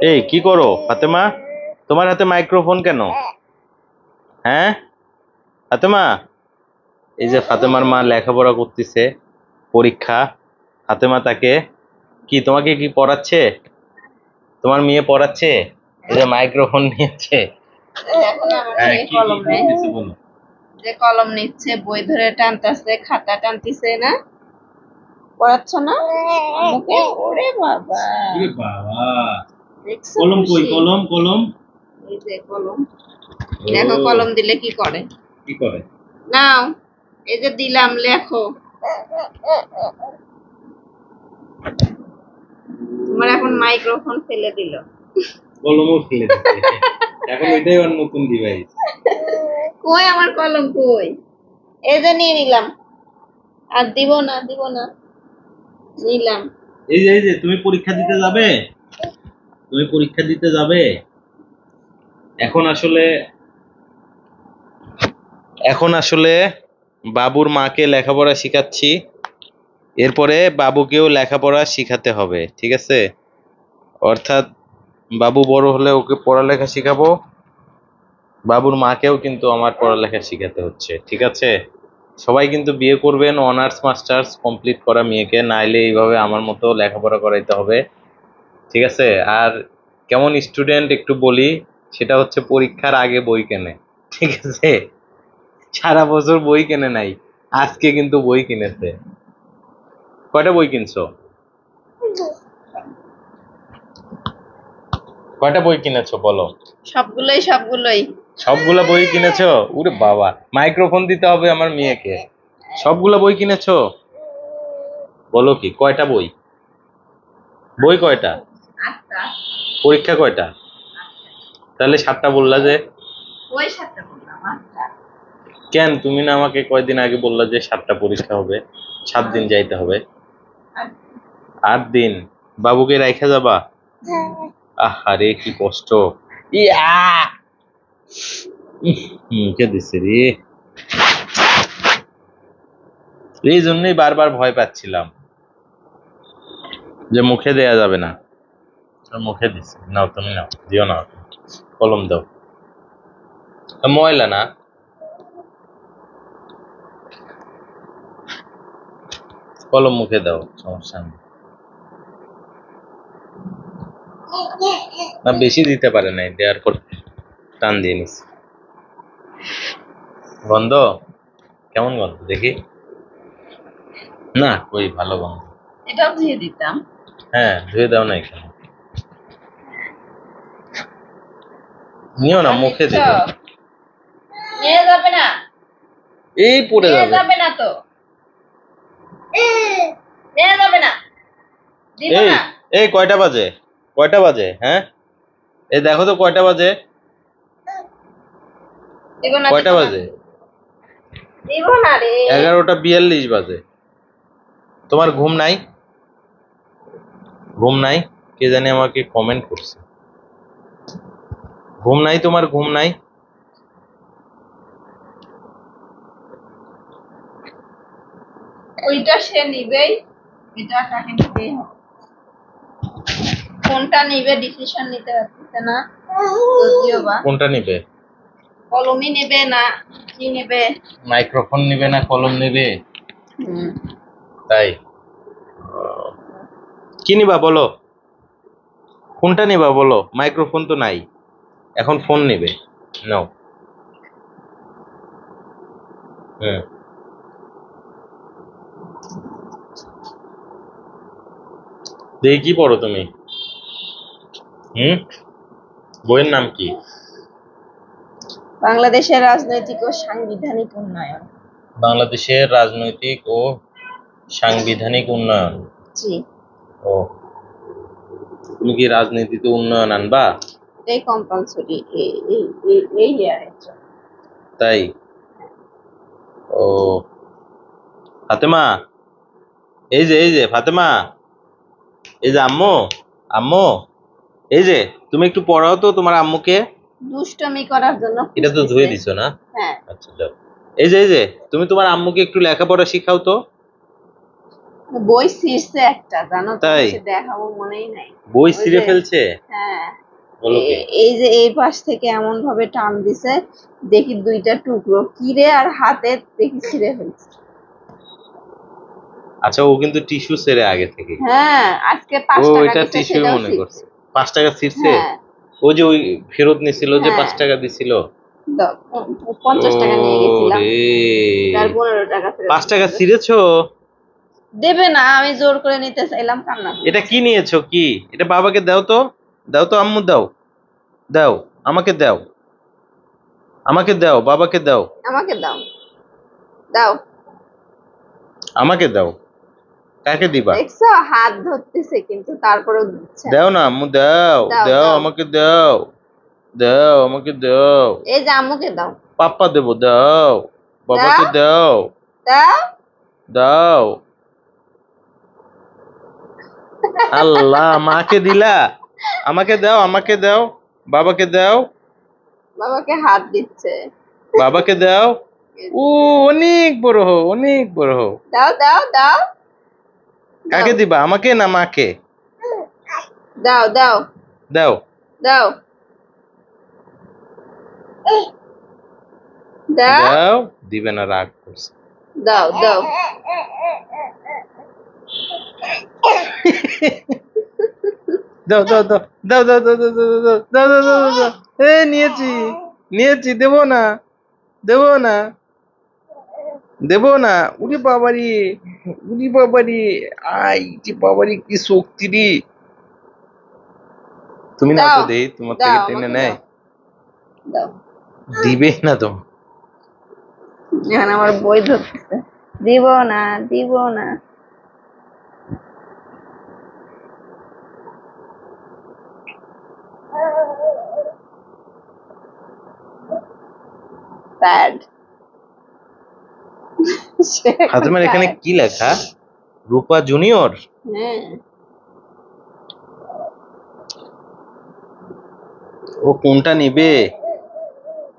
এই কি করো ফাতেমা? তোমার হাতে মাইক্রোফোন কেন? হ্যাঁ ফাতেমা, এই যে ফাতেমার মা লেখাপড়া করতেছে, পরীক্ষা। ফাতেমা তাকে কি, তোমাকে কি পড়াচ্ছে? তোমার মেয়ে পড়াচ্ছে, এই যে মাইক্রোফোন নিয়েছে। এখন আমার কলম নেই, যে কলম নিচ্ছে, বই ধরে টানতেছে, খাতা টানতেছে না, পড়াচ্ছ না আমাকে? ওরে বাবা, ওরে বাবা, কলম কই? কলম কলম, এই যে কলম। দেখো কলম দিলে কি করে, কি করে? নাও এই যে দিলাম, লেখো। তোমার এখন মাইক্রোফোন ফেলে দিল, কলমও ফেলে দিচ্ছে। এখন ওইটাই ওর নতুন ডিভাইস। কই আমার কলম কই? এই যে নিয়ে নিলাম, আর দিব না নিলাম। এই যে তুমি পরীক্ষা দিতে যাবে, তুমি পরীক্ষা দিতে যাবে। এখন আসলে বাবুর মাকে লেখাপড়া শিখাচ্ছি, এরপরে বাবুকেও লেখাপড়া শিখাতে হবে, ঠিক আছে? অর্থাৎ বাবু বড় হলে ওকে পড়ালেখা শিখাবো, বাবুর মাকেও কিন্তু আমার পড়ালেখা শিখাতে হচ্ছে, ঠিক আছে? সবাই কিন্তু বিয়ে করবেন অনার্স মাস্টার্স কমপ্লিট করা মেয়েকে, নাইলে এইভাবে আমার মতো লেখাপড়া করাইতে হবে, ঠিক আছে? আর কেমন স্টুডেন্ট একটু বলি, সেটা হচ্ছে পরীক্ষার আগে বই কেনে, ঠিক আছে? সারা বছর বই কেনে নাই, আজকে কিন্তু বই কিনেছে। কয়টা বই কিনছো? কয়টা বই কিনেছো বলো? সবগুলোই সবগুলা বই কিনেছো? ওরে বাবা, মাইক্রোফোন দিতে হবে আমার মেয়েকে। সবগুলা বই কিনেছো? বলো কি, কয়টা বই? বই কয়টা? আচ্ছা, পরীক্ষা কয়টা? তাহলে 7টা বললা যে? ওই 7টা বললাম। আচ্ছা, কেন তুমি না আমাকে কয়দিন আগে বললা যে 7টা পরীক্ষা হবে, 7 দিন যাইতে হবে? 8 দিন বাবুকে রাইখা যাবা? আহারে কি কষ্ট, ইয়া মুখে দিছে রে। এই জন্যই বারবার ভয় পাচ্ছিলাম যে মুখে দেয়া যাবে না, মুখে দিছে। নাও তুমি, নাও, দিও না, কলম দাও। ময়লা না, কলম মুখে দাও, সমস্যা নেই। না বেশি দিতে পারে নাই, দেওয়ার পর টান দিয়ে নিস। গন্ধ কেমন? গন্ধ দেখি না, ওই ভালো গন্ধ। এটাও ধুয়ে দিতাম। হ্যাঁ ধুয়ে দাও না, এখানে নিও না, মুখে দিও। নিয়ে যাবে না, এই পড়ে নিয়ে যাবে। যাবে না তো, নিয়ে যাবে না, দিব এই না। এই কয়টা বাজে? কয়টা বাজে? হ্যাঁ এই দেখো তো কয়টা বাজে? দিব না, কয়টা বাজে? দিব না রে। 11:42 বাজে। তোমার ঘুম নাই? ঘুম নাই? কে জানি আমাকে কমেন্ট করছে, ঘুম নাই তোমার? ঘুম নাই? ওইটা সে নিবেই, এটা তাকে নিবেই হবে। কোনটা নিবে ডিসিশন নিতে পারতেছে না, যদিও বা। কোনটা নিবে? কলমই নেবে না কি নেবে? মাইক্রোফোন নিবে না কলম নিবে? তাই কি নিবা বলো? কোনটা নিবা বলো? মাইক্রোফোন তো নাই, এখন ফোন নিবে, নাও। হুম, দেখি কি পড়ো তুমি? বইয়ের নাম কি? বাংলাদেশের রাজনৈতিক ও সাংবিধানিক উন্নয়ন। বাংলাদেশের রাজনৈতিক ও সাংবিধানিক উন্নয়ন। জি। ও, তুমি কি রাজনীতিতে উন্নয়ন আনবা? এই কম্পালসরি এই ইয়ারের জন্য। তাই? ও ফাতেমা, এই যে ফাতেমা, এই যে আম্মু, আম্মু, এই যে তুমি একটু পড়াও তো তোমার আম্মুকে। দুষ্টমি করার জন্য। এটা তো ধুয়ে দিছো না? হ্যাঁ। আচ্ছা যাও। এই যে তুমি তোমার আম্মুকে একটু লেখাপড়া শিখাও তো। বই ছিঁড়ছে একটা, জানো তো, তাই? সে দেখাবো মনেই নাই। বই ওই ছিঁড়ে যে, ফেলছে? হ্যাঁ, বলো কি? এই যে এই পাশ থেকে এমন ভাবে টান দিছে, দেখি দুইটা টুকরো কিরে, আর হাতে দেখি ছিঁড়ে ফেলছে। আচ্ছা, ও কিন্তু টিস্যু ছেড়ে আগে থেকে। হ্যাঁ, আজকে ও 5 টাকা ওইটা দিছে, টিস্যু সেটাও মনে ছিঁড়ছে। করছে। 5 টাকা ছিঁড়ছে? হ্যাঁ, ও যে ওই ফেরত নিছিল যে হ্যাঁ, 5 টাকা দিছিল। দাও, 50 টাকা নিয়ে গেছিলাম, রে, তার 15 টাকা ফেরত 5 টাকা দিছিল। ছিঁড়েছো? দেবে না, আমি জোর করে নিতে চাইলাম, কান্না এটা করছে। কি নিয়েছো? কি এটা? বাবাকে দাও তো, দাও তো আম্মু, দাও, দাও, আমাকে দাও, আমাকে দাও, বাবাকে দাও, আমাকে দাও, দাও। আমাকে দাও। কাকে দিবা? দেখছো, হাত ধরতেছে কিন্তু তারপরেও দিচ্ছে না। দাও না আম্মু, দাও, দাও, দাও দাও, আমাকে দাও, দাও আমাকে দাও। এই যে আম্মুকে দাও, পাপ্পা দেবো, দাও, দাও, বাবাকে দাও, দাও। দাও। আল্লাহ, মাকে দিলা? আমাকে দাও, আমাকে দাও, বাবাকে দাও, বাবাকে হাত দিচ্ছে। বাবাকে দাও। ও, অনেক বড় হও, অনেক বড় হও। দাও, দাও, দাও, দাও, কাকে দিবা, আমাকে না মাকে? দাও, দাও, দাও। দাও, দাও, দাও। দিবে না, রাগ করছে। দাও, দাও। দাও, দাও, দাও, দাও, দাও, দাও, দাও, দাও, দাও, দাও, দাও, দাও, দাও। এ, নিয়েছি, নিয়েছি, দেবো না, দেবো না, দেবো না। উরি বাবারি, উরি বাবারি, আই যে বাবারি, কি শক্তি রে। তুমি না দাও, তো, দেই তোমার থেকে দাও, টেনে আমাকে নেয়। দাও, দাও। দিবে না তো। এখন আমার বই ধরতেছে, দিব না, দিব না। স্যাড। ফাতেমার এখানে কি লেখা? রূপা জুনিয়র? হ্যাঁ, ও কোনটা নিবে?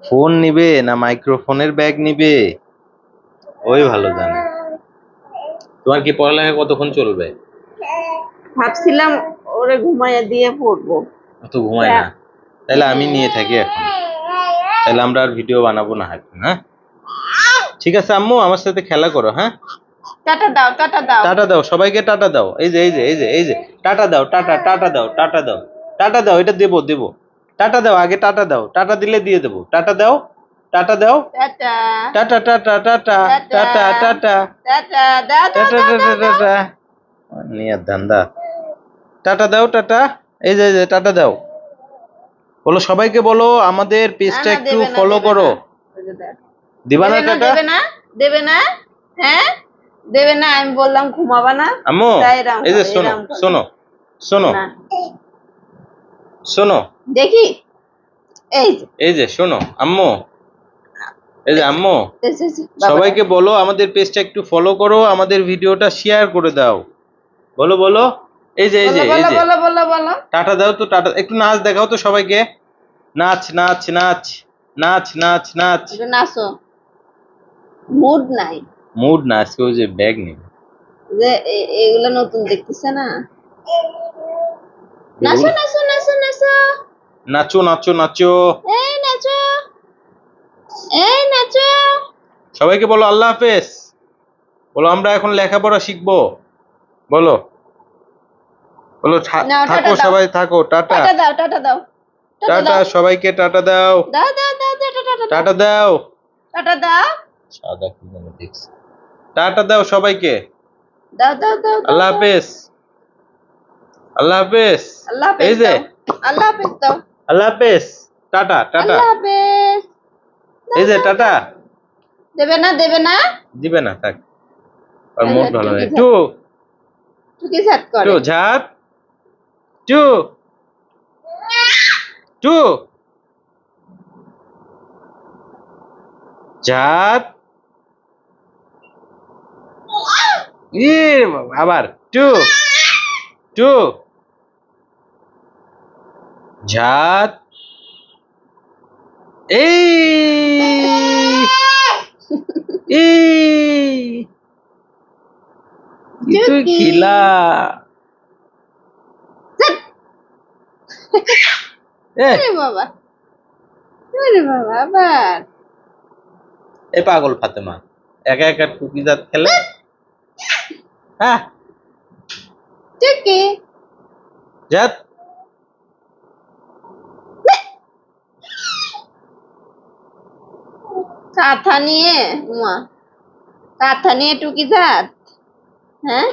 ফোন নিবে না মাইক্রোফোনের ব্যাগ নিবে? ওই ভালো জানে। তোমার কি পড়ালেখা কতক্ষণ চলবে? ভাবছিলাম ওরে ঘুমাইয়া দিয়ে পড়বো। অত ঘুমায় না? তাহলে আমি নিয়ে থাকি এখন। তাহলে আমরা আর ভিডিও বানাবো না এখন, হ্যাঁ? ঠিক আছে আম্মু, আমার সাথে খেলা করো, হ্যাঁ? টাটা দাও, টাটা দাও। টাটা দাও, সবাইকে টাটা দাও। এই যে, এই যে, এই যে, এই যে, টাটা দাও, টাটা, টাটা দাও, টাটা দাও, টাটা দাও। এটা দেবো, দেবো। টাটা দাও, আগে টাটা দাও, টাটা দিলে দিয়ে দেবো। টাটা দাও, টাটা দাও, tata, tata, tata, tata, tata, tata, tata, tata, দাও, দাও, টাটা, দাও, টাটা, দাও, দাও। টাটা। নিয়ে ধান্দা। টাটা দাও, টাটা। এই যে, এই যে, টাটা দাও। বলো, সবাইকে বলো আমাদের না, পেজটা না, একটু দেবে না, ফলো দেবে করো। না। ওই যে দেখ। দিবা না দেবে না, টাটা? দেবে না, দেবে না। হ্যাঁ, দেবে না, আমি বললাম ঘুমাবা না। আম্মু, তাই এরাম এই যে করে, শোনো, এরাম করে। শোনো, শোনো, না, শোনো, দেখি, এই যে, এই যে শোনো আম্মু, এই যে আম্মু, এই যে, এই যে, বাবা সবাইকে ডাক। বলো আমাদের পেজটা একটু ফলো করো, আমাদের ভিডিওটা শেয়ার করে দাও। বলো, বলো। এই যে, এই বলো, যে, এই বলো, যে, বলো, বলো, বলো। টাটা দাও তো, টাটা। একটু নাচ দেখাও তো সবাইকে। নাচ, নাচ, নাচ, নাচ, নাচ, নাচ। একটু নাচো, মুড নাই। মুড না, আজকে ওই যে ব্যাগ নেই। যে এগুলো নতুন দেখতেছে না। নাচো, নাচো, নাচো, নাচো। নাচো, নাচো, নাচো। এই নাচো, এই নাচো। সবাইকে বলো আল্লাহ হাফেজ। বলো আমরা এখন লেখাপড়া শিখবো। বলো, বলো নাও, টাটা থাকো, দাও, সবাই থাকো, টাটা। টাটা দাও, টাটা দাও, টাটা টাটা, দাও, সবাইকে টাটা দাও। দাও, দাও, দাও, দাও, টাটা দাও, টাটা দাও। টাটা দাও, সাদা কি যেন দেখছি। টাটা দাও সবাইকে। দাও, দাও, দাও, দাও, আল্লাহ দাও। হাফেজ, আল্লাহ হাফেজ। আল্লাহ এই হাফেজ যে, দাও, আল্লাহ হাফেজ দাও, আল্লাহ হাফেজ, টাটা, টাটা। আল্লাহ হাফেজ। দাও, এই যে দাও, টাটা। দাও। দেবে না, দেবে না। দিবে না, থাক। আর এই মুড যে ভালো টুকি নেই। ঝাত, টু, টুকি ঝাত টু, করে। ঝাত, টু, টু, ঝাত। বাবা, আবার টু, টু, ঝাত। এই, এই, তুই খিলা এ আরে বাবা, আরে বাবা, আবার এ পাগল ফাতেমা একা একা টুকি দাঁত খেলে। হ্যাঁ টুকি। জাত কাঁথা নিয়ে উমা, কাঁথা নিয়ে টুকি জাত, হ্যাঁ